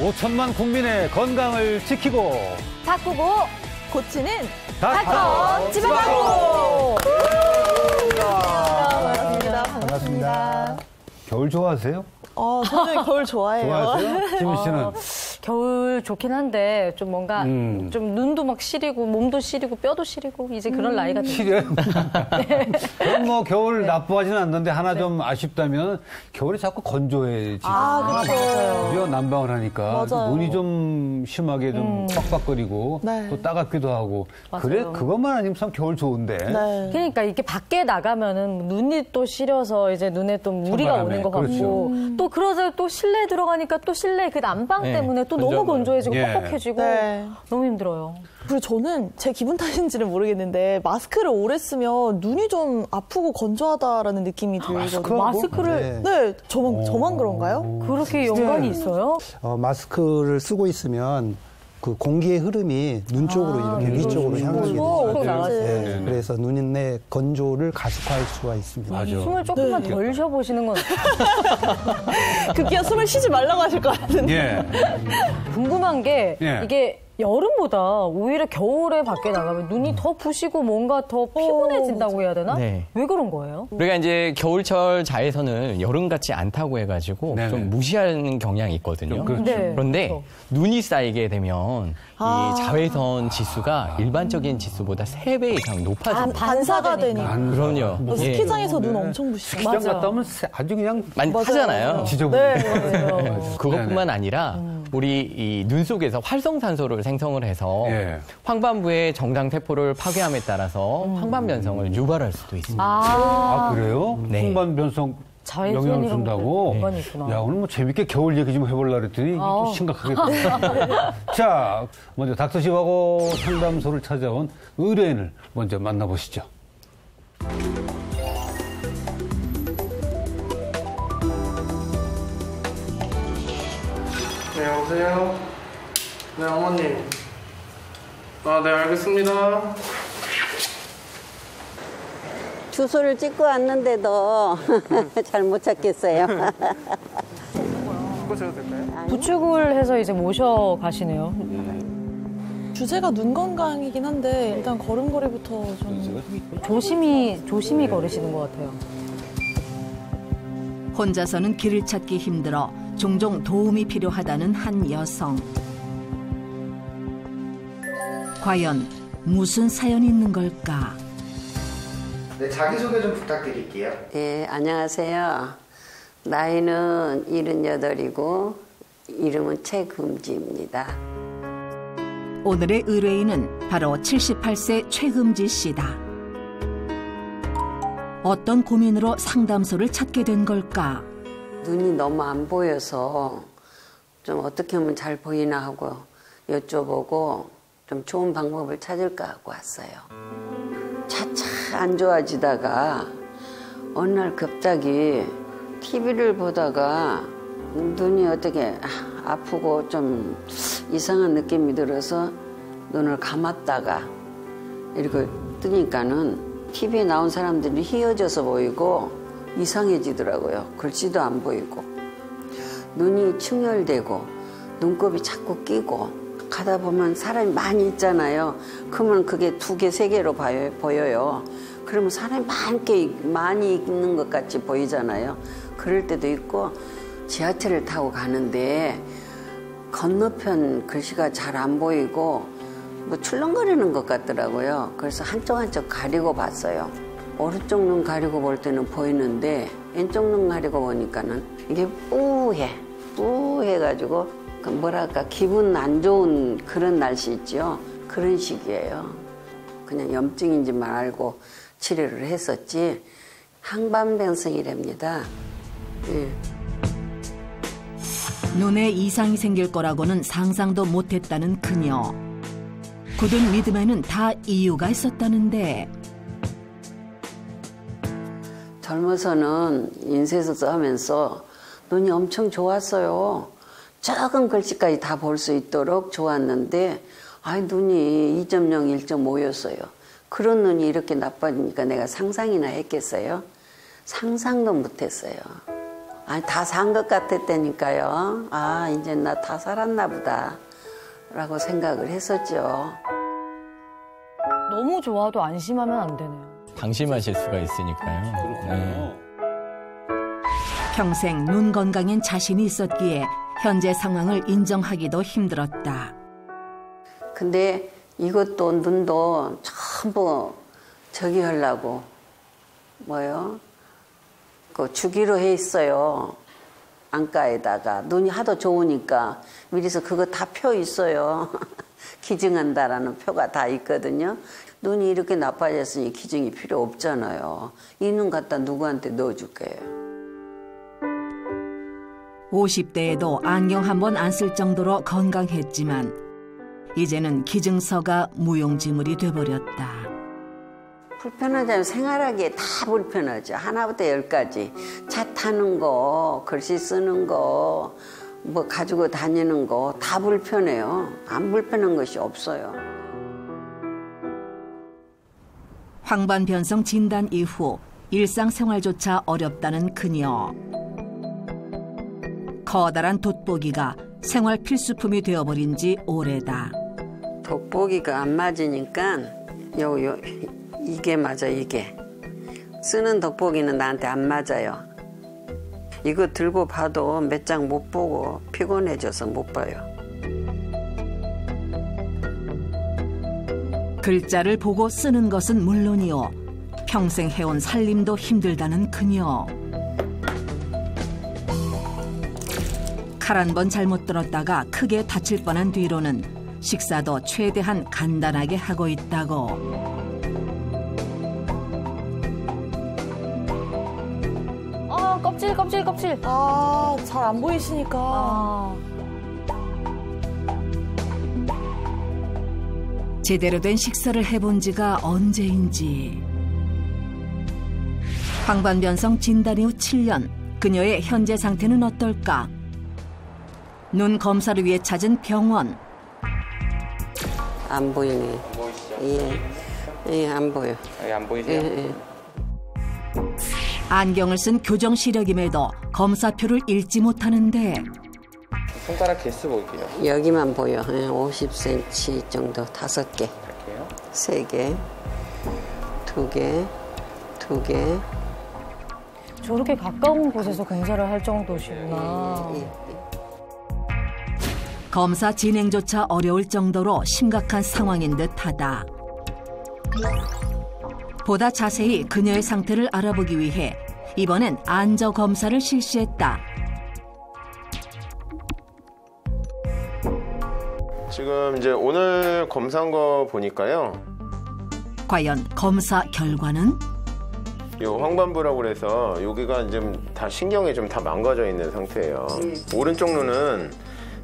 5천만 국민의 건강을 지키고 바꾸고 고치는 닥터 지방하고. 반갑습니다. 겨울 좋아하세요? 저는 겨울 좋아해요. 좋아하세요? 지민 씨는? 겨울 좋긴 한데 좀 뭔가 좀 눈도 막 시리고 몸도 시리고 뼈도 시리고 이제 그런 나이가 됐어요. 시려요? 그럼 뭐 겨울 나쁘하지는 않는데 하나 좀 아쉽다면 겨울이 자꾸 건조해지고 그렇죠. 난방을 하니까 맞아요. 눈이 좀 심하게 좀 빡빡거리고 네. 또 따갑기도 하고 맞아요. 그래 그것만 아니면 참 겨울 좋은데. 네. 그러니까 이게 밖에 나가면은 눈이 또 시려서 이제 눈에 또 무리가 찬바람에, 오는 것 그렇죠. 같고 또 그러자 또 실내에 들어가니까 또 실내 그 난방 때문에 또 너무 건조해지고 예. 뻑뻑해지고 네. 너무 힘들어요. 그리고 저는 제 기분 탓인지는 모르겠는데 마스크를 오래 쓰면 눈이 좀 아프고 건조하다라는 느낌이 들거든요. 마스크를 네, 저만 그런가요? 그렇게 연관이 있어요? 마스크를 쓰고 있으면 그 공기의 흐름이 눈 쪽으로 이렇게 위쪽으로 향하게 되죠. 네. 그래서 눈의 건조를 가속화할 수가 있습니다. 맞아. 숨을 조금만 덜 쉬어보시는 건 급기야 숨을 쉬지 말라고 하실 것 같은데. 예. 궁금한 게 예. 이게 여름보다 오히려 겨울에 밖에 나가면 눈이 더 부시고 뭔가 더 피곤해진다고 해야 되나? 네. 왜 그런 거예요? 우리가 이제 겨울철 자외선을 여름 같지 않다고 해가지고 네네. 좀 무시하는 경향이 있거든요. 그렇죠. 네. 그런데 그렇죠. 눈이 쌓이게 되면 이 자외선 지수가 일반적인 지수보다 3배 이상 높아집니다. 반사가 되니까. 그럼요. 예. 스키장에서 눈 엄청 부시죠. 시장 갔다 오면 아주 그냥 많이 타잖아요. 지저분해. 그것뿐만 아니라 우리 이 눈 속에서 활성산소를 생성을 해서 예. 황반부의 정상 세포를 파괴함에 따라서 황반변성을 유발할 수도 있습니다. 아, 그래요? 네. 홍반 변성 영향을 자외선이랑 준다고? 연관이 있구나. 야, 오늘 뭐 재밌게 겨울 얘기 좀 해보려고 그랬더니 또 심각하게 됐네. 자, 먼저 닥터십하고 상담소를 찾아온 의뢰인을 먼저 만나보시죠. 네, 여보세요? 네, 어머님. 아, 네, 알겠습니다. 주소를 찍고 왔는데도 잘 못 찾겠어요. 바꿔줘도 될까요? 부축을 해서 이제 모셔가시네요. 주제가 눈 건강이긴 한데 일단 걸음걸이부터 좀 조심히 걸으시는 것 같아요. 혼자서는 길을 찾기 힘들어 종종 도움이 필요하다는 한 여성. 과연 무슨 사연이 있는 걸까? 네, 자기소개 좀 부탁드릴게요. 예, 안녕하세요. 나이는 78이고 이름은 최금지입니다. 오늘의 의뢰인은 바로 78세 최금지 씨다. 어떤 고민으로 상담소를 찾게 된 걸까? 눈이 너무 안 보여서 좀 어떻게 하면 잘 보이나 하고 여쭤보고 좀 좋은 방법을 찾을까 하고 왔어요. 차차 안 좋아지다가 어느 날 갑자기 TV를 보다가 눈이 어떻게 아프고 좀 이상한 느낌이 들어서 눈을 감았다가 이렇게 뜨니까는 TV에 나온 사람들이 휘어져서 보이고 이상해지더라고요. 글씨도 안 보이고 눈이 충혈되고 눈곱이 자꾸 끼고 가다 보면 사람이 많이 있잖아요. 그러면 그게 2개, 3개로 보여요. 그러면 사람이 많이 있는 것 같이 보이잖아요. 그럴 때도 있고 지하철을 타고 가는데 건너편 글씨가 잘 안 보이고 뭐 출렁거리는 것 같더라고요. 그래서 한쪽 가리고 봤어요. 오른쪽 눈 가리고 볼 때는 보이는데 왼쪽 눈 가리고 보니까는 이게 뿌해가지고 뭐랄까 기분 안 좋은 그런 날씨 있죠. 그런 식이에요. 그냥 염증인지만 알고 치료를 했었지 황반변성이랍니다. 예. 눈에 이상이 생길 거라고는 상상도 못했다는 그녀. 굳은 믿음에는 다 이유가 있었다는데. 젊어서는 인쇄소 하면서 눈이 엄청 좋았어요. 작은 글씨까지 다 볼 수 있도록 좋았는데 눈이 2.0, 1.5였어요. 그런 눈이 이렇게 나빠지니까 내가 상상이나 했겠어요? 상상도 못했어요. 아니, 다 산 것 같았다니까요. 아, 이제 나 다 살았나 보다. 라고 생각을 했었죠. 너무 좋아도 안심하면 안 되네요. 방심하실 수가 있으니까요. 네. 평생 눈 건강엔 자신이 있었기에 현재 상황을 인정하기도 힘들었다. 근데 이것도 눈도 전부 저기 하려고 뭐요? 그 주기로 해 있어요. 안과에다가 눈이 하도 좋으니까 미리서 그거 다 표 있어요. 기증한다라는 표가 다 있거든요. 눈이 이렇게 나빠졌으니 기증이 필요 없잖아요. 이 눈 갖다 누구한테 넣어줄게요. 50대에도 안경 한 번 안 쓸 정도로 건강했지만 이제는 기증서가 무용지물이 돼버렸다. 불편하잖아요. 생활하기에 다 불편하죠. 하나부터 10까지. 차 타는 거, 글씨 쓰는 거, 뭐 가지고 다니는 거 다 불편해요. 안 불편한 것이 없어요. 황반변성 진단 이후 일상생활조차 어렵다는 그녀. 커다란 돋보기가 생활 필수품이 되어버린 지 오래다. 돋보기가 안 맞으니까 이게 맞아, 이게. 쓰는 돋보기는 나한테 안 맞아요. 이거 들고 봐도 몇 장 못 보고 피곤해져서 못 봐요. 글자를 보고 쓰는 것은 물론이요. 평생 해온 살림도 힘들다는 그녀. 칼 한 번 잘못 들었다가 크게 다칠 뻔한 뒤로는 식사도 최대한 간단하게 하고 있다고. 아, 껍질. 아, 잘 안 보이시니까. 제대로 된 식사를 해본 지가 언제인지. 황반변성 진단 이후 7년, 그녀의 현재 상태는 어떨까? 눈 검사를 위해 찾은 병원. 안 보이네. 안 보이시죠? 예, 안 보여. 안 보이세요? 예. 안경을 쓴 교정 시력임에도 검사표를 읽지 못하는데 손가락 개수 볼게요. 여기만 보여. 50cm 정도 5개. 할게요. 3개, 2개, 2개. 저렇게 가까운 곳에서 검사를 할 정도시구나. 검사 진행조차 어려울 정도로 심각한 상황인 듯하다. 보다 자세히 그녀의 상태를 알아보기 위해 이번엔 안저 검사를 실시했다. 지금 이제 오늘 검사한 거 보니까요. 과연 검사 결과는? 요 황반부라고 그래서 여기가 이제 다 신경이 좀 다 망가져 있는 상태예요. 오른쪽 눈은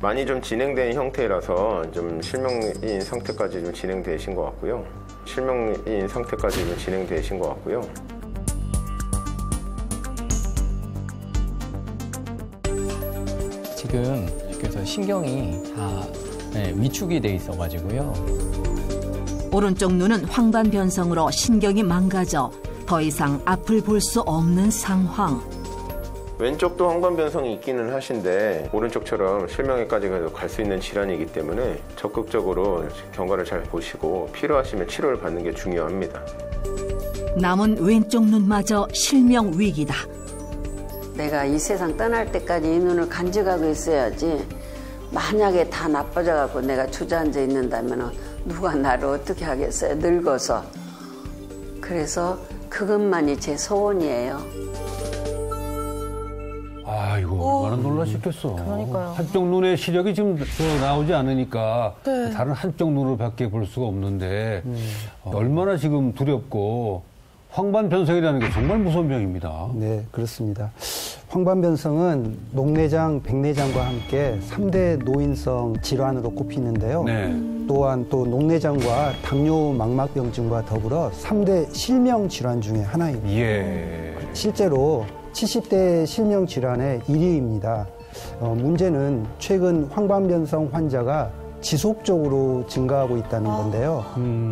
많이 좀 진행된 형태라서 좀 실명인 상태까지 좀 진행되신 것 같고요. 실명인 상태까지 좀 진행되신 것 같고요. 지금 그래서 신경이 다 위축이 돼 있어가지고요. 오른쪽 눈은 황반변성으로 신경이 망가져 더 이상 앞을 볼 수 없는 상황. 왼쪽도 황반변성이 있기는 하신데 오른쪽처럼 실명에까지 갈 수 있는 질환이기 때문에 적극적으로 경과를 잘 보시고 필요하시면 치료를 받는 게 중요합니다. 남은 왼쪽 눈마저 실명 위기다. 내가 이 세상 떠날 때까지 이 눈을 간직하고 있어야지. 만약에 다 나빠져갖고 내가 주저앉아 있는다면 누가 나를 어떻게 하겠어요? 늙어서. 그래서 그것만이 제 소원이에요. 아, 이거 얼마나 놀라셨겠어. 그러니까요. 한쪽 눈의 시력이 지금 나오지 않으니까 다른 한쪽 눈으로밖에 볼 수가 없는데 얼마나 지금 두렵고 황반변성이라는 게 정말 무서운 병입니다. 네, 그렇습니다. 황반변성은 녹내장, 백내장과 함께 3대 노인성 질환으로 꼽히는데요. 네. 또한 또 녹내장과 당뇨 망막병증과 더불어 3대 실명 질환 중에 하나입니다. 예. 실제로 70대 실명 질환의 1위입니다. 문제는 최근 황반변성 환자가 지속적으로 증가하고 있다는 건데요.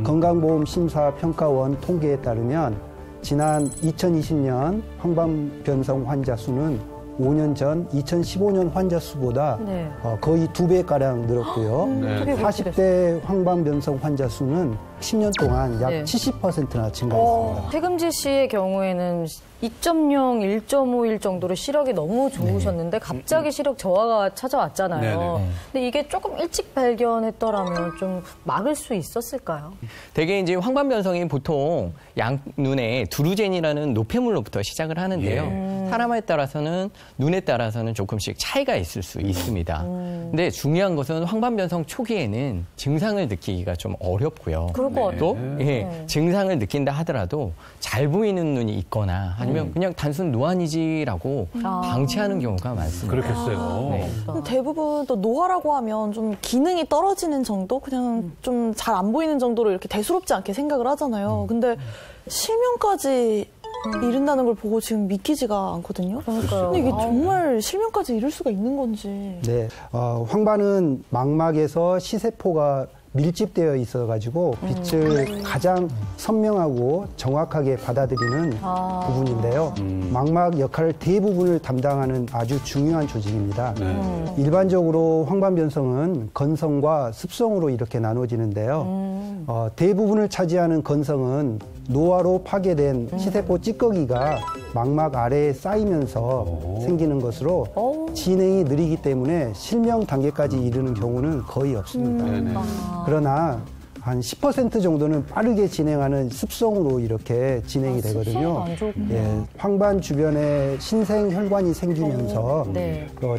건강보험심사평가원 통계에 따르면 지난 2020년 황반변성 환자 수는 5년 전 2015년 환자 수보다 네. 거의 2배가량 늘었고요. 네. 40대 황반변성 환자 수는 10년 동안 약 네. 70%나 증가했습니다. 최금지 씨의 경우에는 2.0, 1.5일 정도로 시력이 너무 좋으셨는데 갑자기 시력 저하가 찾아왔잖아요. 네네. 근데 이게 조금 일찍 발견했더라면 좀 막을 수 있었을까요? 대개 이제 황반변성이 보통 양눈에 두루젠이라는 노폐물로부터 시작을 하는데요. 사람에 따라서는 눈에 따라서는 조금씩 차이가 있을 수 있습니다. 근데 중요한 것은 황반변성 초기에는 증상을 느끼기가 좀 어렵고요. 그럴 것 같아요. 또 증상을 느낀다 하더라도 잘 보이는 눈이 있거나 아니면 그냥 단순 노안이지라고 방치하는 경우가 많습니다. 그렇겠어요. 네. 대부분 또 노화라고 하면 좀 기능이 떨어지는 정도? 그냥 좀 잘 안 보이는 정도로 이렇게 대수롭지 않게 생각을 하잖아요. 근데 실명까지 이른다는 걸 보고 지금 믿기지가 않거든요. 그러니까요. 근데 이게 정말 실명까지 이룰 수가 있는 건지. 네, 황반은 망막에서 시세포가 밀집되어 있어가지고 빛을 가장 선명하고 정확하게 받아들이는 부분인데요. 망막 역할 대부분을 담당하는 아주 중요한 조직입니다. 일반적으로 황반변성은 건성과 습성으로 이렇게 나눠지는데요. 대부분을 차지하는 건성은 노화로 파괴된 시세포 찌꺼기가 망막 아래에 쌓이면서 생기는 것으로 진행이 느리기 때문에 실명 단계까지 이르는 경우는 거의 없습니다. 그러나 한 10% 정도는 빠르게 진행하는 습성으로 이렇게 진행이 되거든요. 예, 황반 주변에 신생혈관이 생기면서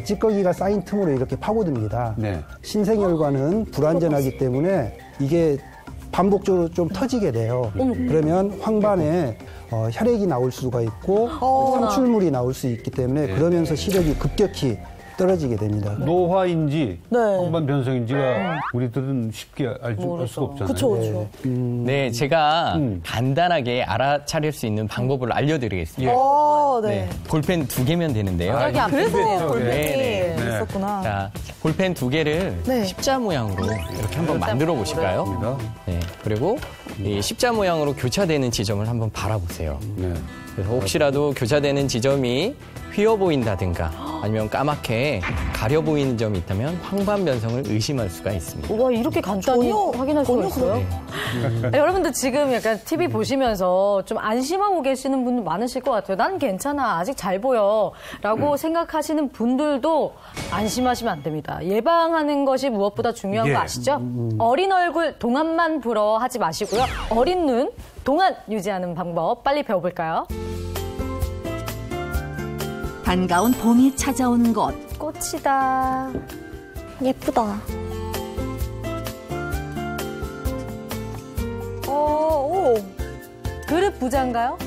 찌꺼기가 쌓인 틈으로 이렇게 파고듭니다. 네. 신생혈관은 불완전하기 때문에 이게 반복적으로 좀 터지게 돼요. 그러면 황반에 혈액이 나올 수가 있고 상출물이 나올 수 있기 때문에 그러면서 시력이 급격히 떨어지게 됩니다. 노화인지 네. 황반변성인지가 우리들은 쉽게 알 수가 없잖아요. 그쵸, 그쵸. 네, 제가 간단하게 알아차릴 수 있는 방법을 알려드리겠습니다. 네. 볼펜 2개면 되는데요. 여기 앞에 그래서 볼펜이 네, 있었구나. 자, 볼펜 2개를 네. 십자 모양으로 이렇게 한번 만들어 보실까요? 네. 그리고 이 십자 모양으로 교차되는 지점을 한번 바라보세요. 네. 그래서 혹시라도 교차되는 지점이 휘어 보인다든가 아니면 까맣게 가려 보이는 점이 있다면 황반변성을 의심할 수가 있습니다. 와, 이렇게 간단히 확인할 수가 있어요? 여러분들 지금 약간 TV 보시면서 좀 안심하고 계시는 분들 많으실 것 같아요. 난 괜찮아, 아직 잘 보여 라고 생각하시는 분들도 안심하시면 안 됩니다. 예방하는 것이 무엇보다 중요한 거 아시죠? 어린 얼굴 동안만 불어 하지 마시고요. 어린 눈 동안 유지하는 방법 빨리 배워볼까요? 반가운 봄이 찾아온 곳. 꽃이다. 예쁘다. 오. 그릇 부자인가요?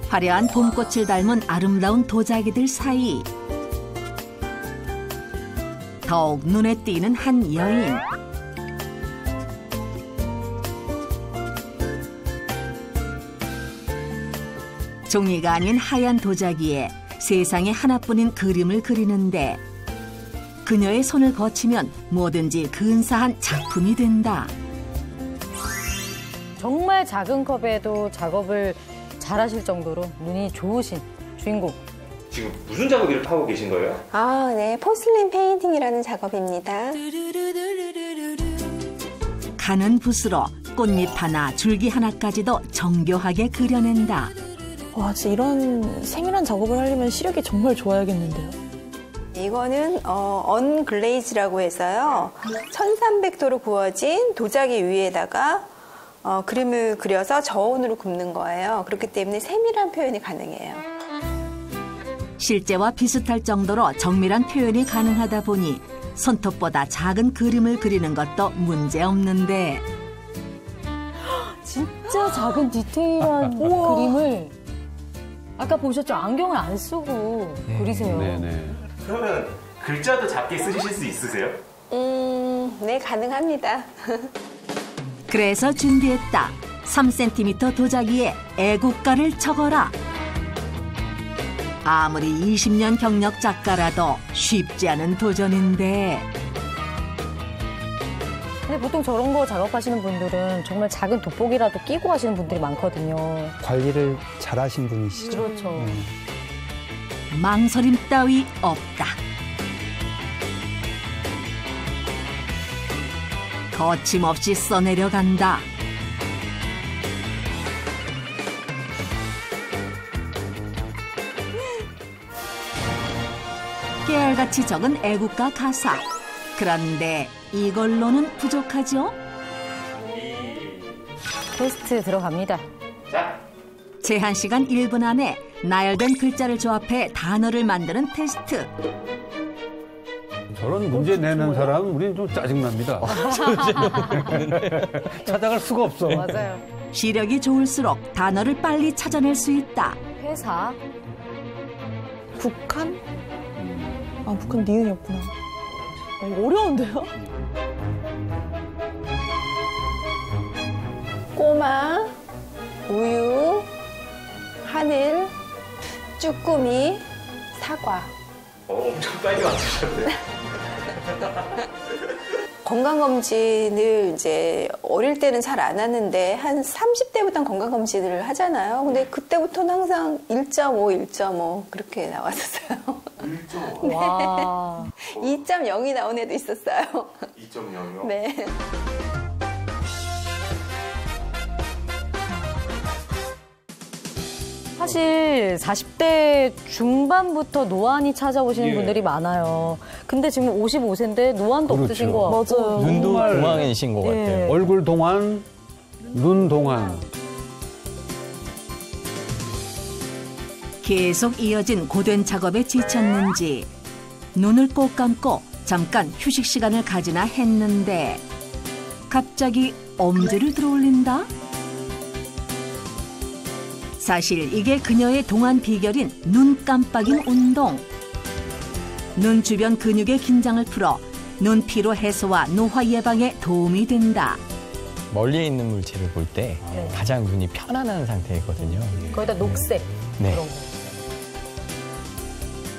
화려한 봄꽃을 닮은 아름다운 도자기들 사이 더욱 눈에 띄는 한 여인. 종이가 아닌 하얀 도자기에 세상에 하나뿐인 그림을 그리는데 그녀의 손을 거치면 뭐든지 근사한 작품이 된다. 정말 작은 컵에도 작업을 잘하실 정도로 눈이 좋으신 주인공. 지금 무슨 작업을 하고 계신 거예요? 네. 포슬린 페인팅이라는 작업입니다. 가는 붓으로 꽃잎 하나, 줄기 하나까지도 정교하게 그려낸다. 와, 진짜 이런 세밀한 작업을 하려면 시력이 정말 좋아야겠는데요. 이거는 언글레이즈라고 해서요. 1300도로 구워진 도자기 위에다가 그림을 그려서 저온으로 굽는 거예요. 그렇기 때문에 세밀한 표현이 가능해요. 실제와 비슷할 정도로 정밀한 표현이 가능하다 보니 손톱보다 작은 그림을 그리는 것도 문제없는데 진짜 작은 디테일한 그림을 아까 보셨죠? 안경을 안 쓰고 그리세요. 네네. 그러면 글자도 작게 쓰실 수 있으세요? 네, 가능합니다. 그래서 준비했다. 3cm 도자기에 애국가를 적어라. 아무리 20년 경력 작가라도 쉽지 않은 도전인데 근데 보통 저런 거 작업하시는 분들은 정말 작은 돋보기라도 끼고 하시는 분들이 많거든요. 관리를 잘하신 분이시죠. 그렇죠. 망설임 따위 없다. 거침없이 써내려간다. 깨알같이 적은 애국가 가사. 그런데 이걸로는 부족하죠? 테스트 들어갑니다. 제한 시간 1분 안에 나열된 글자를 조합해 단어를 만드는 테스트. 저런 문제 내는 사람은 우리는 좀 짜증납니다. 찾아갈 수가 없어. 맞아요. 시력이 좋을수록 단어를 빨리 찾아낼 수 있다. 회사. 북한? 아, 북한 니은이었구나. 어려운데요? 꼬마, 우유, 하늘, 쭈꾸미, 사과. 엄청 빨리 맞추셨네. 건강검진을 이제 어릴 때는 잘 안 하는데 한 30대부터는 건강검진을 하잖아요. 근데 그때부터는 항상 1.5, 1.5 그렇게 나왔었어요. 1.5? 네. 와. 2.0이 나온 애도 있었어요. 2.0이요? 네. 사실 40대 중반부터 노안이 찾아오시는 분들이 많아요. 근데 지금 55세인데 노안도 없으신 거 같고. 맞아요. 눈도 동안이신 것 같아요. 얼굴 동안, 눈 동안. 계속 이어진 고된 작업에 지쳤는지 눈을 꼭 감고 잠깐 휴식 시간을 가지나 했는데 갑자기 엄지를 들어올린다? 사실 이게 그녀의 동안 비결인 눈 깜빡임 운동. 눈 주변 근육의 긴장을 풀어 눈 피로 해소와 노화 예방에 도움이 된다. 멀리 있는 물체를 볼 때 가장 눈이 편안한 상태이거든요. 거기다 녹색. 네. 그런 거.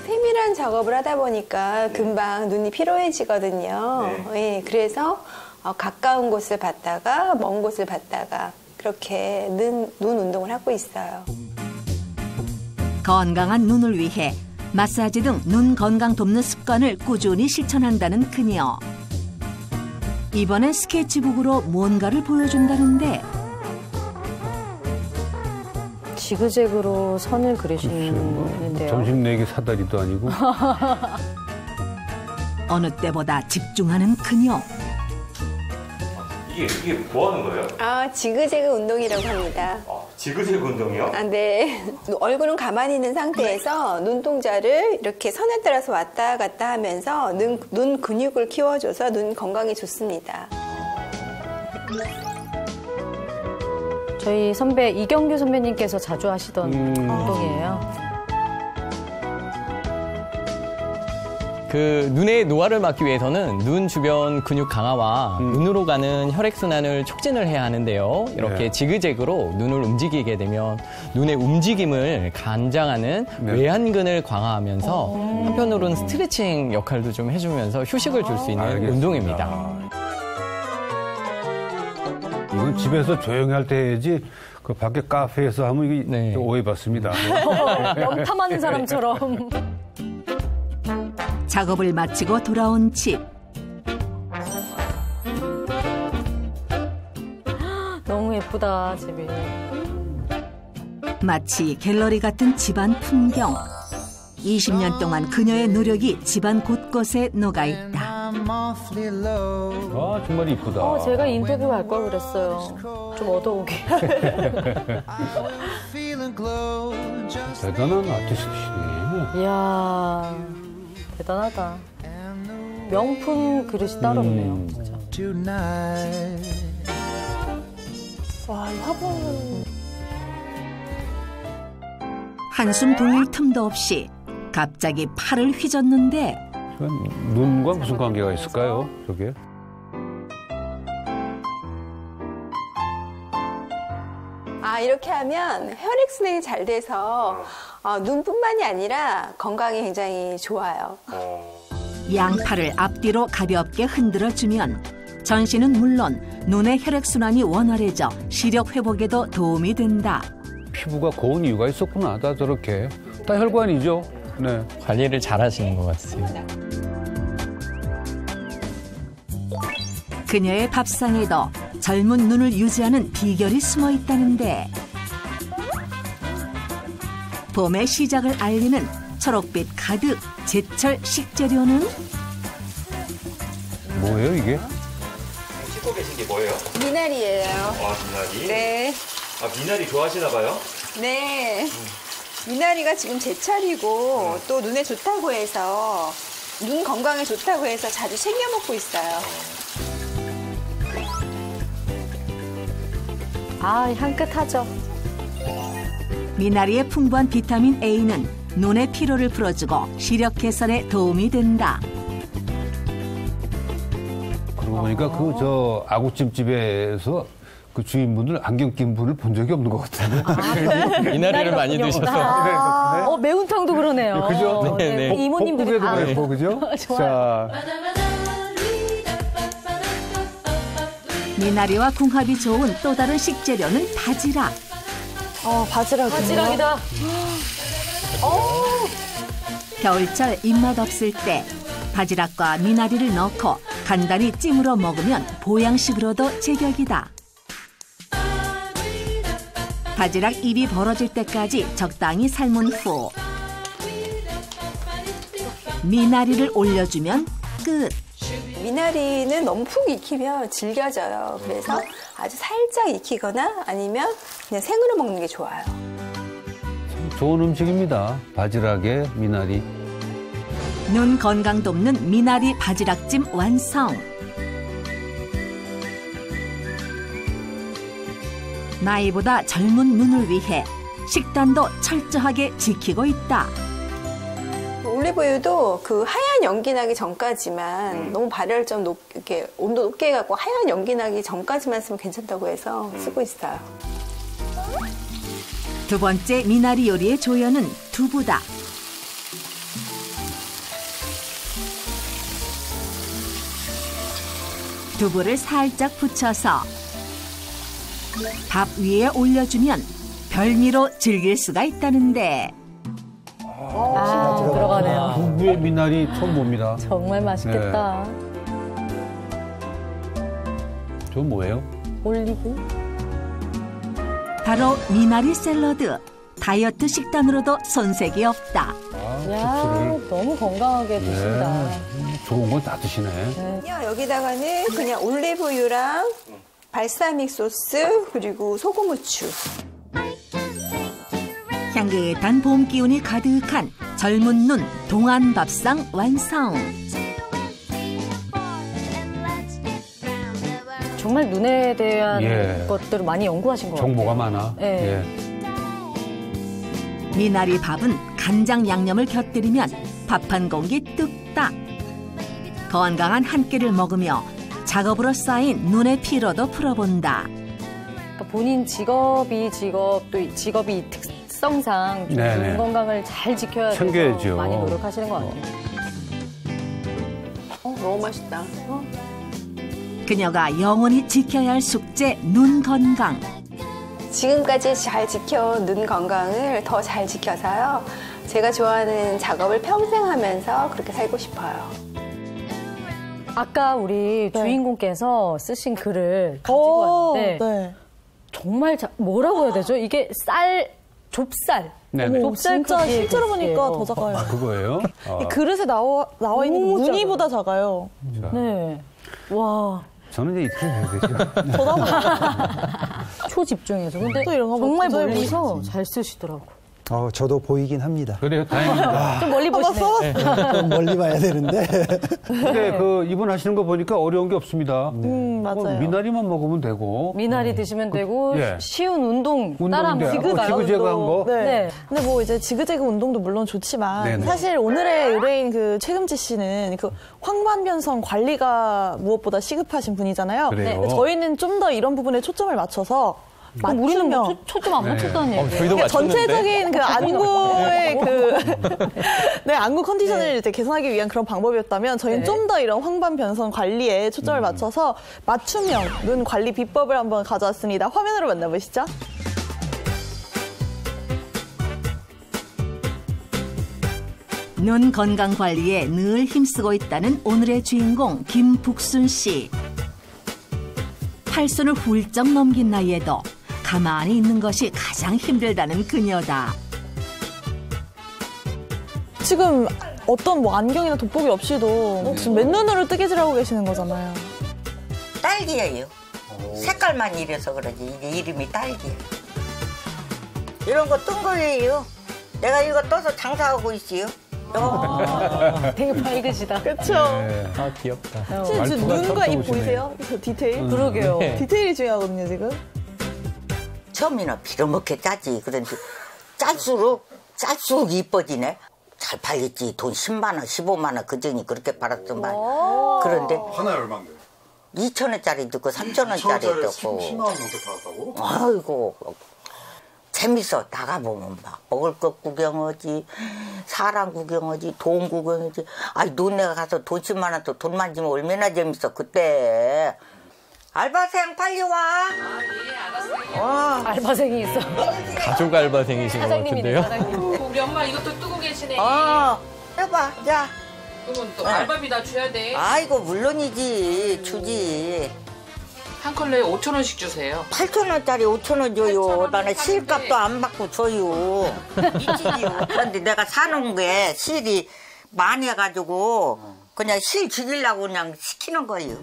세밀한 작업을 하다 보니까 금방 눈이 피로해지거든요. 네, 그래서 가까운 곳을 봤다가 먼 곳을 봤다가 그렇게 눈 운동을 하고 있어요. 건강한 눈을 위해 마사지 등 눈 건강 돕는 습관을 꾸준히 실천한다는 그녀. 이번엔 스케치북으로 뭔가를 보여준다는데 지그재그로 선을 그리시는데요. 점심 내기 사다리도 아니고. 어느 때보다 집중하는 그녀. 이게 뭐 하는 거예요? 아, 지그재그 운동이라고 합니다. 지그재그 운동이요? 아, 네. 얼굴은 가만히 있는 상태에서 눈동자를 이렇게 선에 따라서 왔다 갔다 하면서 눈 근육을 키워줘서 눈 건강에 좋습니다. 저희 선배 이경규 선배님께서 자주 하시던 운동이에요. 그 눈의 노화를 막기 위해서는 눈 주변 근육 강화와 눈으로 가는 혈액순환을 촉진을 해야 하는데요. 이렇게 지그재그로 눈을 움직이게 되면 눈의 움직임을 간장하는 외안근을 강화하면서 한편으로는 스트레칭 역할도 좀 해주면서 휴식을 줄 수 있는 운동입니다. 이건 집에서 조용히 할 때 해야지 그 밖에 카페에서 하면 이게 오해받습니다. 염탐하는 사람처럼. 작업을 마치고 돌아온 집. 너무 예쁘다, 집이. 마치 갤러리 같은 집안 풍경. 20년 동안 그녀의 노력이 집안 곳곳에 녹아있다. 아, 정말 이쁘다. 제가 인터뷰 갈 걸 그랬어요. 좀 얻어오게. 대단한 아티스트시네. 이야, 대단하다. 명품 그릇이 따로 없네요. 진짜. 와, 이 화분. 한숨 돌릴 틈도 없이 갑자기 팔을 휘젓는데 눈과 무슨 관계가 있을까요, 저게? 아, 이렇게 하면 혈액순환이 잘 돼서 눈뿐만이 아니라 건강이 굉장히 좋아요. 양팔을 앞뒤로 가볍게 흔들어주면 전신은 물론 눈의 혈액순환이 원활해져 시력 회복에도 도움이 된다. 피부가 고운 이유가 있었구나. 다 저렇게. 다 혈관이죠. 네. 관리를 잘 하시는 것 같습니다. 그녀의 밥상에도 젊은 눈을 유지하는 비결이 숨어 있다는데 봄의 시작을 알리는 초록빛 가득 제철 식재료는 뭐예요 이게? 씻고 계신 게 뭐예요? 미나리예요. 미나리? 네. 미나리 좋아하시나 봐요? 네. 미나리가 지금 제철이고 또 눈에 좋다고 해서 눈 건강에 좋다고 해서 자주 챙겨 먹고 있어요. 향긋하죠. 미나리의 풍부한 비타민 A는 눈의 피로를 풀어주고 시력 개선에 도움이 된다. 그러고 보니까 그 아구찜집에서 그 주인분들 안경 낀 분을 본 적이 없는 것 같은데. 미나리를 많이 드셔서. 매운탕도 그러네요. 그죠? 네. 이모님들이 볶음에도 그랬고, 그죠? 좋아요. 자, 미나리와 궁합이 좋은 또 다른 식재료는 바지락. 바지락이요? 바지락이다. 겨울철 입맛 없을 때 바지락과 미나리를 넣고 간단히 찜으로 먹으면 보양식으로도 제격이다. 바지락 잎이 벌어질 때까지 적당히 삶은 후 미나리를 올려주면 끝. 미나리는 너무 푹 익히면 질겨져요. 그래서 아주 살짝 익히거나 아니면 그냥 생으로 먹는 게 좋아요. 좋은 음식입니다. 바지락에 미나리. 눈 건강 돕는 미나리 바지락찜 완성. 나이보다 젊은 눈을 위해 식단도 철저하게 지키고 있다. 올리브유도 그 하얀 연기 나기 전까지만 너무 발열점 이렇게 온도 높게 해갖고 하얀 연기 나기 전까지만 쓰면 괜찮다고 해서 쓰고 있어요. 두 번째 미나리 요리의 조연은 두부다. 두부를 살짝 붙여서 밥 위에 올려주면 별미로 즐길 수가 있다는데 들어가네요. 두부에 미나리 처음 봅니다. 정말 맛있겠다. 저 뭐예요? 올리브. 바로 미나리 샐러드. 다이어트 식단으로도 손색이 없다. 야, 너무 건강하게 드신다. 좋은 건 다 드시네. 여기다가는 그냥 올리브유랑 발사믹 소스 그리고 소금 후추. 향긋한 봄 기운이 가득한 젊은 눈 동안 밥상 완성. 정말 눈에 대한 것들을 많이 연구하신 것 같아요. 정보가 많아. 미나리 밥은 간장 양념을 곁들이면 밥 한 공기 뚝딱. 건강한 한 끼를 먹으며 작업으로 쌓인 눈의 피로도 풀어본다. 그러니까 본인 직업이 특성상 눈 건강을 잘 지켜야 돼서 챙겨야죠. 많이 노력하시는 것 같아요. 너무 맛있다. 그녀가 영원히 지켜야 할 숙제 눈 건강. 지금까지 잘 지켜온 눈 건강을 더 잘 지켜서요. 제가 좋아하는 작업을 평생 하면서 그렇게 살고 싶어요. 아까 우리 주인공께서 쓰신 글을 가지고 왔는데 정말 뭐라고 해야 되죠? 이게 좁쌀. 좁쌀 진짜 실제로 보니까 더 작아요. 그거예요? 이 그릇에 나와 있는 게 무늬보다 작아요. 네. 와. 저는 이제 이틀 해야 되죠. 초집중해서. 근데 또 이런 거 정말 멀리서 잘 쓰시더라고. 저도 보이긴 합니다. 그래요, 다행입니다. 좀 멀리 보시네. 좀 멀리 봐야 되는데. 근데 이분 하시는 거 보니까 어려운 게 없습니다. 맞아요. 미나리만 먹으면 되고. 미나리 드시면 되고 쉬운 운동 따라하면 지그재그한 거. 네. 근데 뭐 이제 지그재그 운동도 물론 좋지만 사실 오늘의 의뢰인 그 최금지 씨는 그 황반변성 관리가 무엇보다 시급하신 분이잖아요. 그래요. 저희는 좀 더 이런 부분에 초점을 맞춰서 우리는 뭐 초점 안 맞췄다는 얘기예요. 그러니까 전체적인 그 안구의 안구 컨디션을 이제 개선하기 위한 그런 방법이었다면 저희는 좀 더 이런 황반 변성 관리에 초점을 맞춰서 맞춤형 눈 관리 비법을 한번 가져왔습니다. 화면으로 만나보시죠. 눈 건강 관리에 늘 힘쓰고 있다는 오늘의 주인공 김북순 씨. 8순을 훌쩍 넘긴 나이에도 가만히 있는 것이 가장 힘들다는 그녀다. 지금 어떤 뭐 안경이나 돋보기 없이도 지금 맨눈으로 뜨개질하고 계시는 거잖아요. 딸기예요. 색깔만 이래서 그러지. 이게 이름이 딸기예요. 이런 거 뜬 거예요. 내가 이거 떠서 장사하고 있어요. 되게 밝으시다. 그렇죠. 네. 아 귀엽다. 지금 눈과 입 보이세요? 저 디테일? 그러게요. 디테일이 중요하거든요, 지금. 처음에는 빌어먹게 짜지. 그런데 짤수록 이뻐지네. 잘 팔렸지. 돈 10만 원, 15만 원 그전이 그렇게 팔았더만. 그런데 하나에 얼마인데? 2,000원짜리도 있고 3,000원짜리도 있고. 10만 원 정도 팔았다고? 아이고 재밌어. 나가보면 막 먹을 것 구경하지, 사람 구경하지, 돈 구경하지. 아이 너네가 가서 돈 10만 원 또 돈 만지면 얼마나 재밌어 그때. 알바생 빨리 와. 예, 알았어요. 알바생이 있어. 가족 알바생이신 것 같은데요. 사장님. 우리 엄마 이것도 뜨고 계시네. 해봐. 자. 그러면 또 알바비 다 줘야 돼. 아이고 물론이지. 주지. 한 컬러에 5,000원씩 주세요. 8,000원짜리 5,000원 줘요. 나는 실값도 안 받고 줘요. 미치지요. 그런데 내가 사놓은 게 실이 많이 해가지고 그냥 실 죽이려고 그냥 시키는 거예요.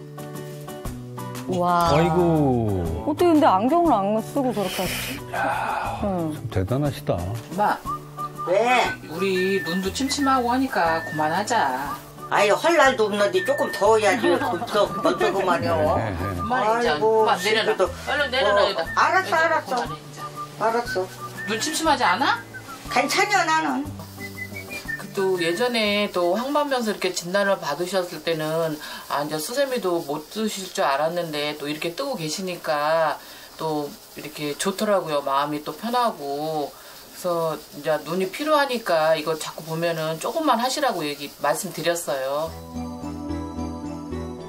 와. 아이고. 어떻게 근데 안경을 안 쓰고 저렇게 하시지? 참 대단하시다. 엄마. 왜? 우리 눈도 침침하고 하니까 그만하자. 아이 할 날도 없는데 조금 더 해야지. 벌써 그만요. 엄마 이제 그만 내려놔. 얼른 내려놔 여기다. 알았어. 눈 침침하지 않아? 괜찮아 나는. 또 예전에 또 황반변소 이렇게 진단을 받으셨을 때는 이제 수세미도 못 드실 줄 알았는데 또 이렇게 뜨고 계시니까 또 이렇게 좋더라고요. 마음이 또 편하고. 그래서 이제 눈이 필요하니까 이거 자꾸 보면은 조금만 하시라고 말씀드렸어요.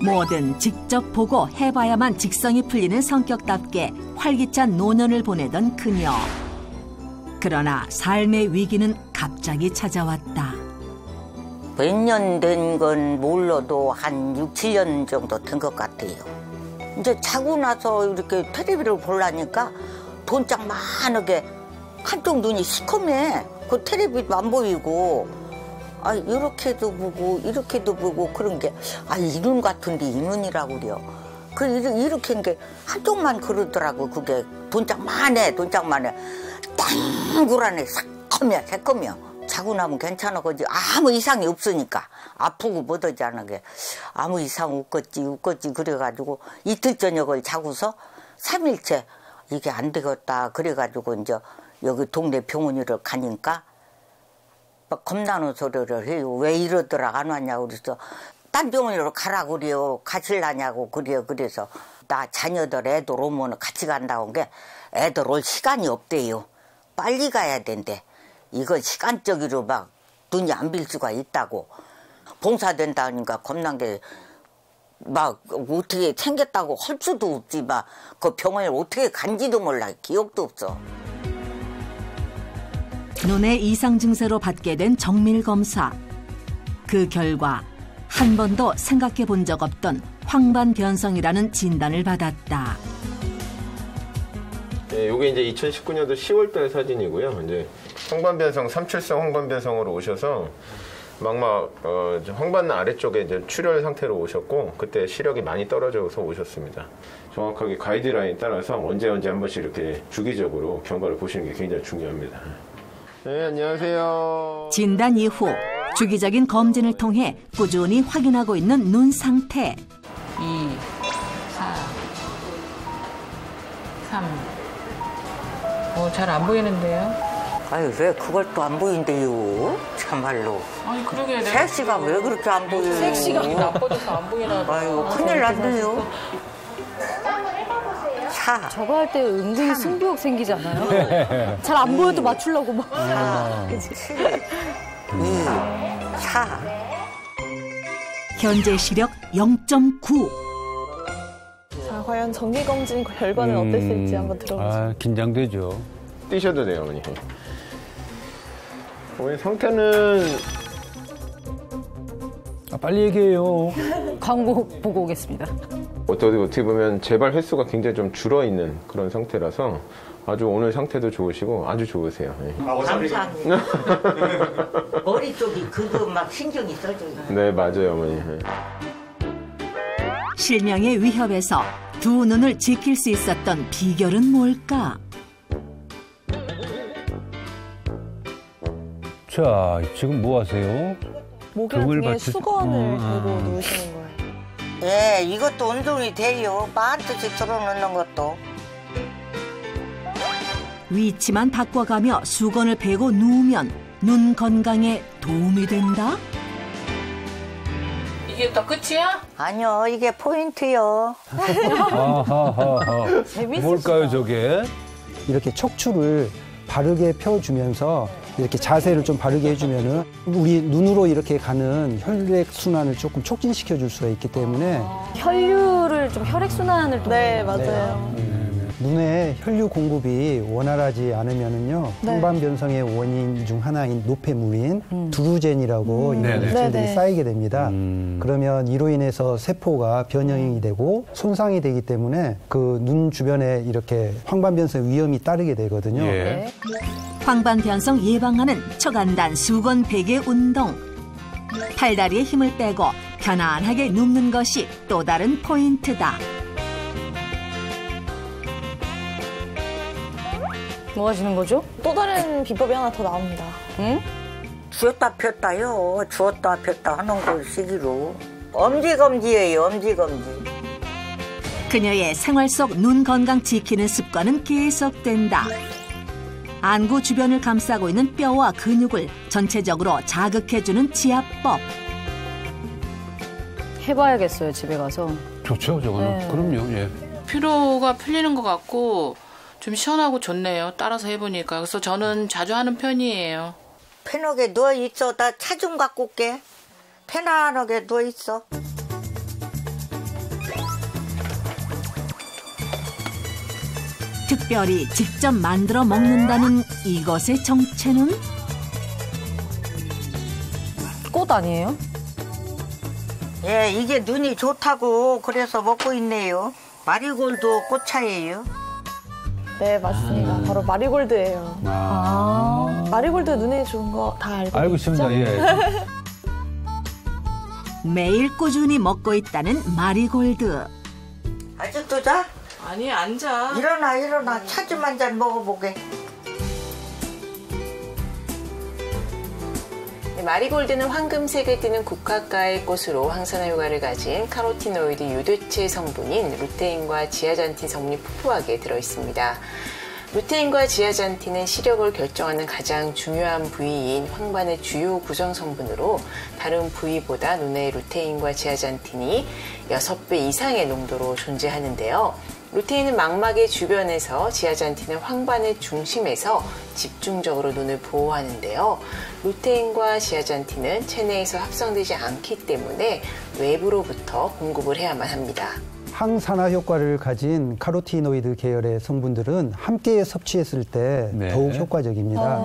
뭐든 직접 보고 해봐야만 직성이 풀리는 성격답게 활기찬 노년을 보내던 그녀. 그러나 삶의 위기는 갑자기 찾아왔다. 몇 년 된 건 몰라도 한 6, 7년 정도 된 것 같아요. 이제 자고 나서 이렇게 텔레비를 보려니까 돈짝 많게 한쪽 눈이 시커매. 그 텔레비도 안 보이고 이렇게도 보고 이렇게도 보고 그런 게 이 눈 같은데 이 눈이라고 그래요. 이렇게 한 게 한쪽만 그러더라고. 그게 돈짝만해. 땡구라네. 새콤이야. 자고 나면 괜찮아. 그지 아무 이상이 없으니까. 아프고 못하지 않은 게 아무 이상 웃겠지 그래가지고 이틀 저녁을 자고서 3일째 이게 안 되겠다. 그래가지고 이제 여기 동네 병원으로 가니까 막 겁나는 소리를 해요. 왜 이러더라 안 왔냐고 그래서 딴 병원으로 가라고 그래요. 가실라냐고 그래요. 그래서 나 자녀들 애들 오면 같이 간다고 한 게 애들 올 시간이 없대요. 빨리 가야 된대. 이건 시간적으로 막 눈이 안 빌 수가 있다고. 봉사된다니까 겁난 게 막 어떻게 생겼다고 할 수도 없지. 막 그 병원에 어떻게 간지도 몰라. 기억도 없어. 눈의 이상 증세로 받게 된 정밀 검사. 그 결과 한 번도 생각해 본 적 없던 황반변성이라는 진단을 받았다. 네, 이게 이제 2019년도 10월달 사진이고요. 이제 황반변성 3출성 황반변성으로 오셔서 황반 아래쪽에 이제 출혈 상태로 오셨고 그때 시력이 많이 떨어져서 오셨습니다. 정확하게 가이드라인 따라서 언제 한 번씩 이렇게 주기적으로 경과를 보시는 게 굉장히 중요합니다. 네, 안녕하세요. 진단 이후 주기적인 검진을 통해 꾸준히 확인하고 있는 눈 상태. 2, 4, 3. 잘 안 보이는데요? 왜 그걸 또 안 보인대요? 참말로. 그러게. 섹시가 왜 그렇게 안 보여요? 섹시가 나빠져서 안 보이나 봐. 아이고, 큰일 났네요. 저거 할 때 은근히 승부욕 생기지 않아요? 잘 안 보여도 맞추려고 막. 2, 4. 현재 시력 0.9. 자, 과연 정기검진 결과는 어땠을지 한번 들어보죠. 긴장되죠. 뛰셔도 돼요, 어머니. 어머니 상태는 빨리 얘기해요. 광고 보고 오겠습니다. 어떻게 보면 재발 횟수가 굉장히 좀 줄어있는 그런 상태라서 아주 오늘 상태도 좋으시고 아주 좋으세요. 네. 감사합니다. 머리 쪽이 그거 막 신경이 써져요. 네, 맞아요, 어머니. 네. 실명의 위협에서 두 눈을 지킬 수 있었던 비결은 뭘까? 자, 지금 뭐 하세요? 목에 등에 수건을 대고 누우시는 거예요. 예, 이것도 운동이 돼요. 반드시 들어놓는 것도. 위치만 바꿔가며 수건을 베고 누우면 눈 건강에 도움이 된다? 이게 다 끝이야? 아니요, 이게 포인트요. 뭘까요, 저게? 이렇게 척추를 바르게 펴주면서 이렇게 자세를 좀 바르게 해주면은 우리 눈으로 이렇게 가는 혈액 순환을 조금 촉진시켜 줄 수가 있기 때문에 혈류를 좀 혈액순환을 네, 맞아요. 눈에 혈류 공급이 원활하지 않으면은요, 황반변성의 원인 중 하나인 노폐물인 두루젠이라고 이런 물질들이 쌓이게 됩니다. 그러면 이로 인해서 세포가 변형이 되고 손상이 되기 때문에 그 눈 주변에 이렇게 황반변성 위험이 따르게 되거든요. 예. 황반변성 예방하는 초간단 수건 베개 운동. 팔다리에 힘을 빼고 편안하게 눕는 것이 또 다른 포인트다. 뭐 하시는 거죠? 또 다른 비법이 하나 더 나옵니다. 응? 주었다 폈다요. 주었다 폈다 하는 걸 시기로. 엄지검지예요, 엄지검지. 그녀의 생활 속 눈 건강 지키는 습관은 계속된다. 안구 주변을 감싸고 있는 뼈와 근육을 전체적으로 자극해주는 지압법. 해봐야겠어요, 집에 가서. 좋죠, 저거는. 네. 그럼요, 예. 피로가 풀리는 것 같고 좀 시원하고 좋네요. 따라서 해보니까. 그래서 저는 자주 하는 편이에요. 편하게 누워있어. 나 차 좀 갖고 올게. 편안하게 누워있어. 특별히 직접 만들어 먹는다는 이것의 정체는? 꽃 아니에요? 예, 이게 눈이 좋다고 그래서 먹고 있네요. 마리골드 꽃차예요. 네, 맞습니다. 바로 마리골드예요. 마리골드 눈에 좋은 거 다 알고 있습니다. 예. 매일 꾸준히 먹고 있다는 마리골드. 아직도 자? 아니, 앉아. 일어나. 차 좀 한 잔 먹어보게. 마리골드는 황금색을 띠는 국화가의 꽃으로 항산화 효과를 가진 카로티노이드 유대체 성분인 루테인과 지아잔틴 성분이 풍부하게 들어있습니다. 루테인과 지아잔틴은 시력을 결정하는 가장 중요한 부위인 황반의 주요 구성 성분으로 다른 부위보다 눈에 루테인과 지아잔틴이 6배 이상의 농도로 존재하는데요. 루테인은 망막의 주변에서, 지아잔틴은 황반의 중심에서 집중적으로 눈을 보호하는데요. 루테인과 지아잔틴은 체내에서 합성되지 않기 때문에 외부로부터 공급을 해야만 합니다. 항산화 효과를 가진 카로티노이드 계열의 성분들은 함께 섭취했을 때 더욱 효과적입니다.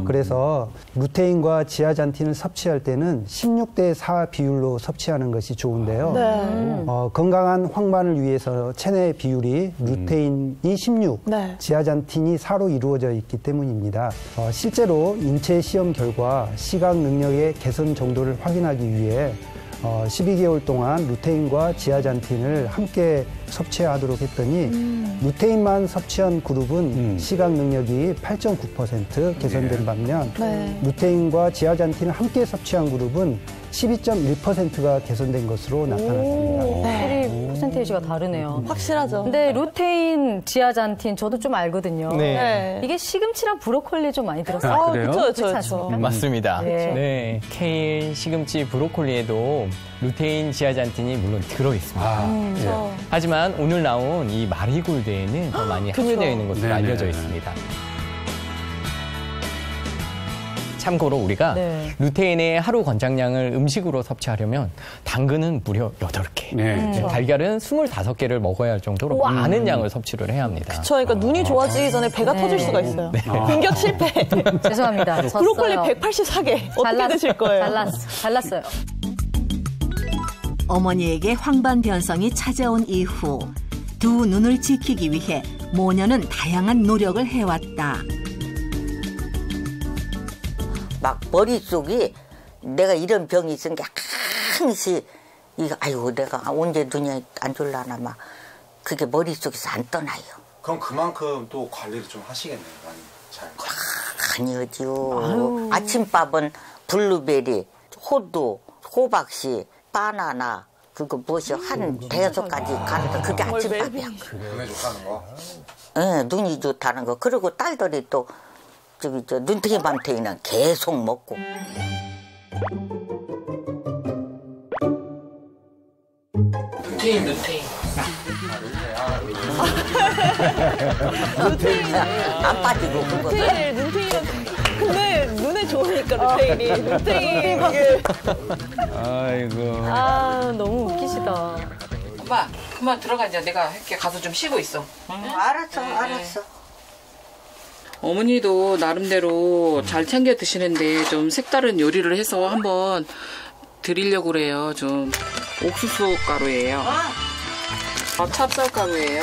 그래서 루테인과 지아잔틴을 섭취할 때는 16대 4 비율로 섭취하는 것이 좋은데요. 건강한 황반을 위해서 체내 비율이 루테인이 16, 지아잔틴이 4로 이루어져 있기 때문입니다. 실제로 인체 시험 결과 시각 능력의 개선 정도를 확인하기 위해 12개월 동안 루테인과 지아잔틴을 함께 섭취하도록 했더니 루테인만 섭취한 그룹은 시각 능력이 8.9% 개선된 반면 루테인과 지아잔틴을 함께 섭취한 그룹은 12.1%가 개선된 것으로 나타났습니다. 네. 퍼센테이지가 다르네요. 확실하죠. 근데 루테인, 지아잔틴 저도 좀 알거든요. 네. 이게 시금치랑 브로콜리에 좀 많이 들었어요. 아, 그래요? 그렇죠. 맞습니다. 네. 네. 케일, 시금치, 브로콜리에도 루테인, 지아잔틴이 물론 들어있습니다. 네. 하지만 오늘 나온 이 마리골드에는 더 많이 함유되어 있는 것으로 알려져 있습니다. 참고로 우리가 루테인의 하루 권장량을 음식으로 섭취하려면 당근은 무려 8개, 달걀은 25개를 먹어야 할 정도로 많은 양을 섭취를 해야 합니다. 그쵸, 그러니까 눈이 좋아지기 전에 배가 터질 수가 있어요. 공격 실패. 죄송합니다. 브로콜리 184개. 어떻게 드실 거예요? 잘났어요. 어머니에게 황반변성이 찾아온 이후 두 눈을 지키기 위해 모녀는 다양한 노력을 해왔다. 막 머릿속이 내가 이런 병이 있으니까 항시 이거 아이고 내가 언제 눈이 안 졸라나 막 그게 머릿속에서 안 떠나요. 그럼 그만큼 또 관리를 좀 하시겠네요. 많이 잘. 아니요지요. 아침밥은 블루베리, 호두, 호박씨, 바나나 그거 무엇이 한 5가지 가는데 그게 아침밥이야. 눈에 좋다는 거? 네, 눈이 좋다는 거. 그리고 딸들이 또 저기 저 눈탱이 밤탱이는 계속 먹고. 눈탱이. 안 빠지고 그거. 눈탱이가 근데 눈에 좋으니까 루테인이 눈탱이 아이고. 아 너무 웃기시다. 엄마 그만 들어가 이제 내가 할게. 가서 좀 쉬고 있어. 알았어. 어머니도 나름대로 잘 챙겨 드시는데 좀 색다른 요리를 해서 한번 드리려고 그래요. 좀 옥수수 가루예요. 찹쌀 가루예요.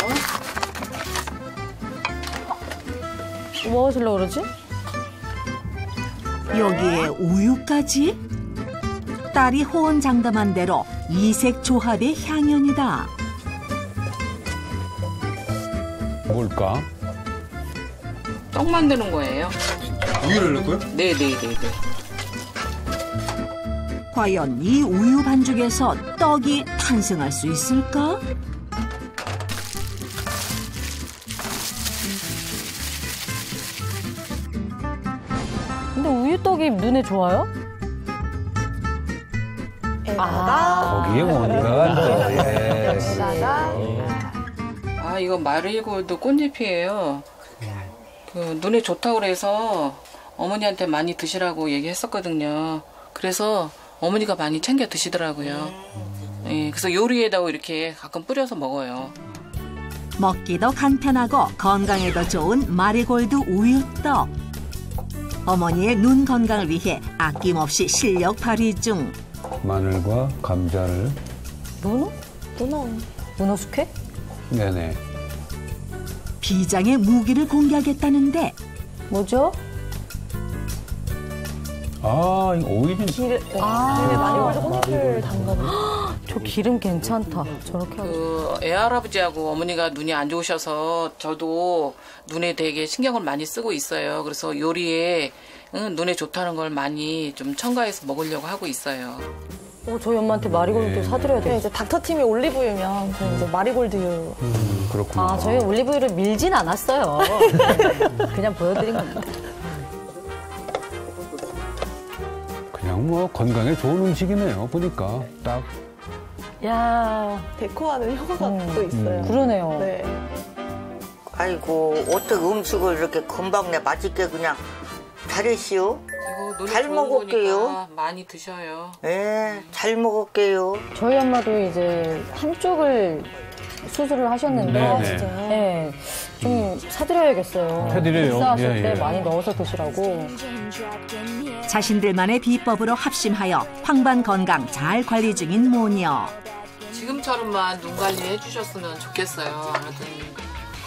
뭐 하시려고 그러지? 여기에 우유까지? 딸이 호언장담한 대로 이색 조합의 향연이다. 뭘까? 떡 만드는 거예요. 우유를 넣고요? 네네네. 과연 이 우유 반죽에서 떡이 탄생할 수 있을까? 근데 우유떡이 눈에 좋아요? 거기에 뭔가 또, 예. 아 이거 마리골드 꽃잎이에요. 그 눈에 좋다고 그래서 어머니한테 많이 드시라고 얘기했었거든요. 그래서 어머니가 많이 챙겨 드시더라고요. 예, 그래서 요리에다가 이렇게 가끔 뿌려서 먹어요. 먹기도 간편하고 건강에도 좋은 마리골드 우유떡. 어머니의 눈 건강을 위해 아낌없이 실력 발휘 중. 마늘과 감자를. 문어 숙회? 네네. 비장의 무기를 공개하겠다는데. 뭐죠? 아, 이거 오일은. 마리골드 꽃잎을 담가놓은. 저 기름 괜찮다. 저렇게 하고. 그 애할아버지하고 어머니가 눈이 안 좋으셔서 저도 눈에 되게 신경을 많이 쓰고 있어요. 그래서 요리에 눈에 좋다는 걸 많이 좀 첨가해서 먹으려고 하고 있어요. 저희 엄마한테 마리골드 사드려야 돼. 이제 닥터팀이 올리브유면 저는 이제 마리골드유. 그렇구나. 아, 저희 올리브유를 밀진 않았어요. 그냥 보여드린 겁니다. 그냥 뭐 건강에 좋은 음식이네요. 보니까 딱. 야, 데코하는 효과가 또 있어요. 그러네요. 네. 아이고 어떻게 음식을 이렇게 금방 내 맛있게 그냥 잘했시오. 눈에 잘 좋은 먹을게요. 거니까 많이 드셔요. 네, 잘 먹을게요. 저희 엄마도 이제 한쪽을 수술을 하셨는데, 네네. 네, 좀 사드려야겠어요. 해드려요. 식사하실 예, 때 예. 많이 넣어서 드시라고. 자신들만의 비법으로 합심하여 황반 건강 잘 관리 중인 모녀. 지금처럼만 눈 관리해 주셨으면 좋겠어요. 아무튼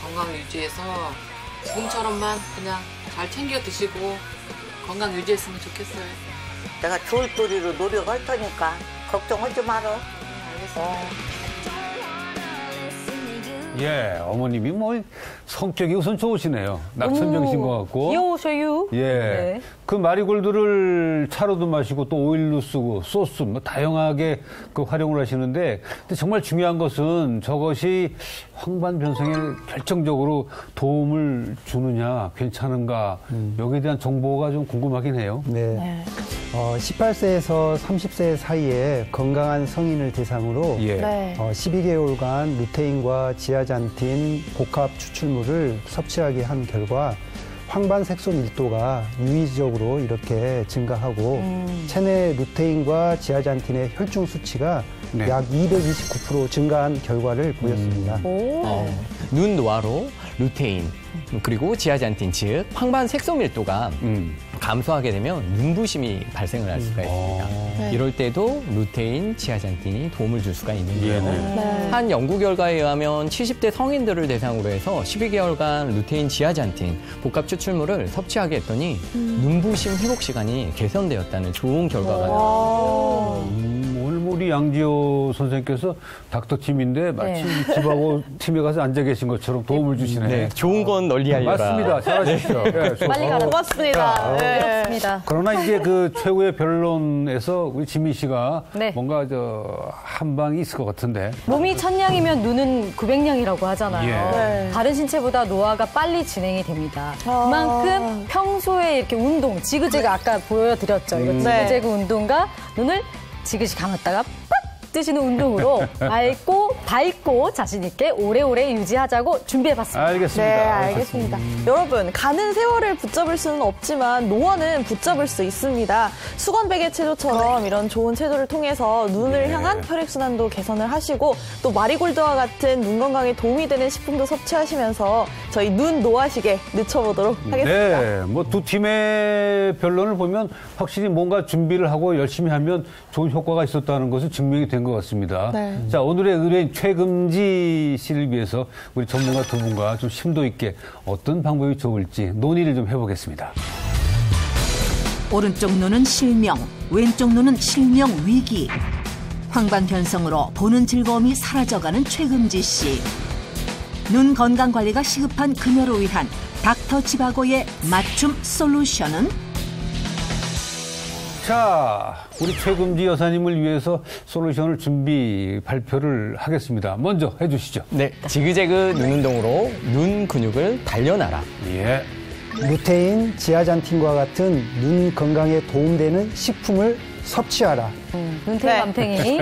건강 유지해서 지금처럼만 그냥 잘 챙겨 드시고 건강 유지했으면 좋겠어요. 내가 좋을 도리로 노력할 테니까 걱정하지 말어. 예, 어머님이 뭐 성격이 우선 좋으시네요. 낙천정신 것 같고. 귀여우셔요. 예. 네. 그 마리골드를 차로도 마시고 또 오일로 쓰고 소스 뭐 다양하게 그 활용을 하시는데 근데 정말 중요한 것은 저것이 황반변성에 결정적으로 도움을 주느냐 괜찮은가 여기에 대한 정보가 좀 궁금하긴 해요. 네. 18세에서 30세 사이에 건강한 성인을 대상으로 예. 12개월간 루테인과 지아잔틴 복합 추출물을 섭취하게 한 결과 황반 색소 밀도가 유의적으로 이렇게 증가하고 체내 루테인과 지아잔틴의 혈중 수치가 네. 약 229% 증가한 결과를 보였습니다. 눈 노화로 루테인 그리고 지아잔틴 즉 황반 색소 밀도가 감소하게 되면 눈부심이 발생을 할 수가 있습니다. 네. 이럴 때도 루테인, 지아잔틴이 도움을 줄 수가 있는데요. 네. 한 연구 결과에 의하면 70대 성인들을 대상으로 해서 12개월간 루테인, 지아잔틴 복합 추출물을 섭취하게 했더니 눈부심 회복 시간이 개선되었다는 좋은 결과가 나왔습니다. 오늘 우리 양지호 선생님께서 닥터팀인데 마치 집하고 팀에 가서 앉아 계신 것처럼 도움을 주시네요. 네, 좋은 건 널리 알려라. 맞습니다. 잘하셨죠. 네, 빨리 가라. 고맙습니다. 네. 그렇습니다. 그러나 이제 그 최후의 변론에서 우리 지민 씨가 네. 뭔가 한 방이 있을 것 같은데. 몸이 1000냥이면 눈은 900냥이라고 하잖아요. 예. 네. 다른 신체보다 노화가 빨리 진행이 됩니다. 그만큼 평소에 이렇게 운동, 지그재그 아까 보여드렸죠. 이거 지그재그 운동과 눈을 지그시 감았다가 빡 뜨시는 운동으로 밝고 자신 있게 오래오래 유지하자고 준비해봤습니다. 알겠습니다. 네, 알겠습니다. 여러분, 가는 세월을 붙잡을 수는 없지만 노화는 붙잡을 수 있습니다. 수건베개 체조처럼 이런 좋은 체조를 통해서 눈을 향한 혈액순환도 개선을 하시고 또 마리골드와 같은 눈 건강에 도움이 되는 식품도 섭취하시면서 저희 눈 노화식에 늦춰보도록 하겠습니다. 네, 뭐 두 팀의 변론을 보면 확실히 뭔가 준비를 하고 열심히 하면 좋은 효과가 있었다는 것은 증명이 된 것 같습니다. 네. 자, 오늘의 의뢰인 최금지 씨를 위해서 우리 전문가 두 분과 좀 심도 있게 어떤 방법이 좋을지 논의를 좀 해보겠습니다. 오른쪽 눈은 실명, 왼쪽 눈은 실명 위기. 황반 변성으로 보는 즐거움이 사라져가는 최금지 씨. 눈 건강 관리가 시급한 그녀를 위한 닥터 지바고의 맞춤 솔루션은? 자, 우리 최금지 여사님을 위해서 솔루션을 발표를 하겠습니다. 먼저 해주시죠. 네, 지그재그 눈 운동으로 눈 근육을 단련하라. 예. 루테인, 지아잔틴과 같은 눈 건강에 도움되는 식품을 섭취하라. 눈탱이 맘탱이.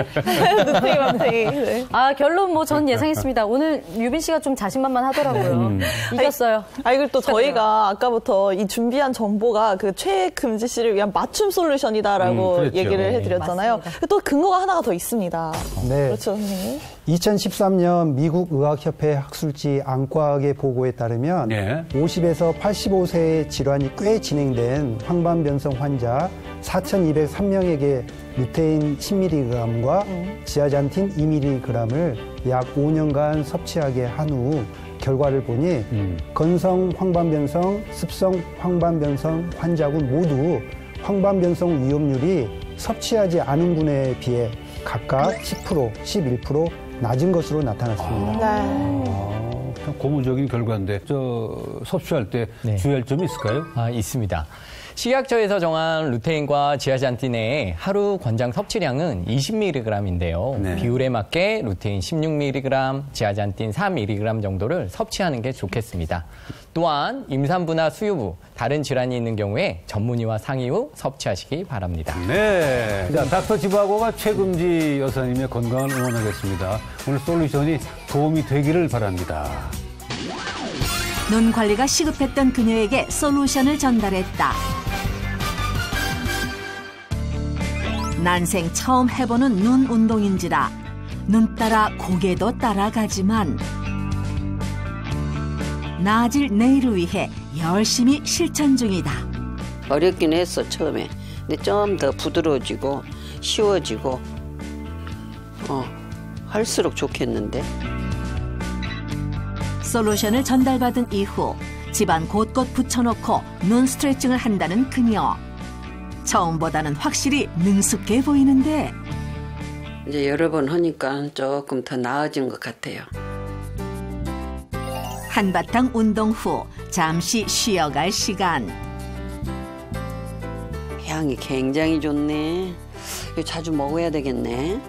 눈탱이 맘탱이. 네. 아, 결론 뭐 전 예상했습니다. 오늘 유빈 씨가 좀 자신만만 하더라고요. 이겼어요. 그리고 또 저희가 아까부터 이 준비한 정보가 그 최금지 씨를 위한 맞춤 솔루션이다라고 그렇죠. 얘기를 해드렸잖아요. 또 근거가 하나가 더 있습니다. 네. 그렇죠, 선생님. 2013년 미국 의학협회 학술지 안과학의 보고에 따르면 50에서 85세의 질환이 꽤 진행된 황반변성 환자 4,203명에게 루테인 10mg과 지아잔틴 2mg을 약 5년간 섭취하게 한 후 결과를 보니 건성 황반변성, 습성 황반변성 환자군 모두 황반변성 위험률이 섭취하지 않은 분에 비해 각각 10%, 11% 낮은 것으로 나타났습니다. 고무적인 결과인데 섭취할 때 주의할 점이 있을까요? 있습니다. 식약처에서 정한 루테인과 지아잔틴의 하루 권장 섭취량은 20mg인데요. 비율에 맞게 루테인 16mg, 지아잔틴 4mg 정도를 섭취하는 게 좋겠습니다. 또한 임산부나 수유부, 다른 질환이 있는 경우에 전문의와 상의 후 섭취하시기 바랍니다. 네. 자, 닥터 지바고가 최금지 여사님의 건강을 응원하겠습니다. 오늘 솔루션이 도움이 되기를 바랍니다. 눈 관리가 시급했던 그녀에게 솔루션을 전달했다. 난생 처음 해보는 눈 운동인지라 눈 따라 고개도 따라가지만 나아질 내일을 위해 열심히 실천 중이다. 어렵긴 했어 처음에. 근데 좀 더 부드러워지고 쉬워지고 할수록 좋겠는데. 솔루션을 전달받은 이후 집안 곳곳 붙여놓고 눈 스트레칭을 한다는 그녀. 처음보다는 확실히 능숙해 보이는데 이제 여러 번 하니까 조금 더 나아진 것 같아요. 한바탕 운동 후 잠시 쉬어갈 시간. 향이 굉장히 좋네. 이거 자주 먹어야 되겠네.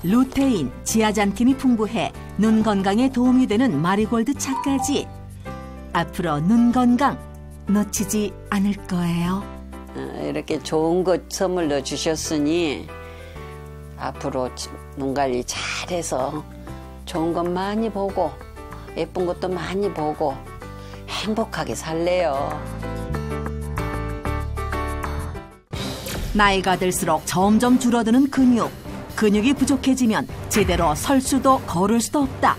루테인, 지아잔틴이 풍부해 눈 건강에 도움이 되는 마리골드 차까지. 앞으로 눈 건강 놓치지 않을 거예요. 이렇게 좋은 것 선물로 주셨으니 앞으로 눈 관리 잘해서 좋은 것 많이 보고 예쁜 것도 많이 보고 행복하게 살래요. 나이가 들수록 점점 줄어드는 근육. 근육이 부족해지면 제대로 설 수도 걸을 수도 없다.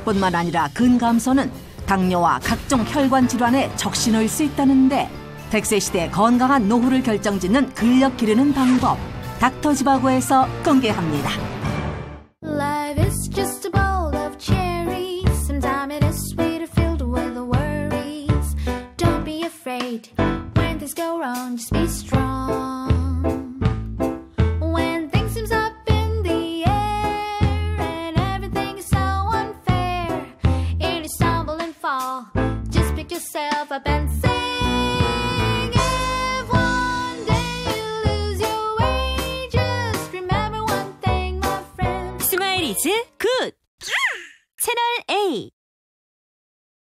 뿐만 아니라 근감소는 당뇨와 각종 혈관 질환에 적시 놓일 수 있다는데 100세 시대의 건강한 노후를 결정짓는 근력 기르는 방법 닥터지바고에서 공개합니다.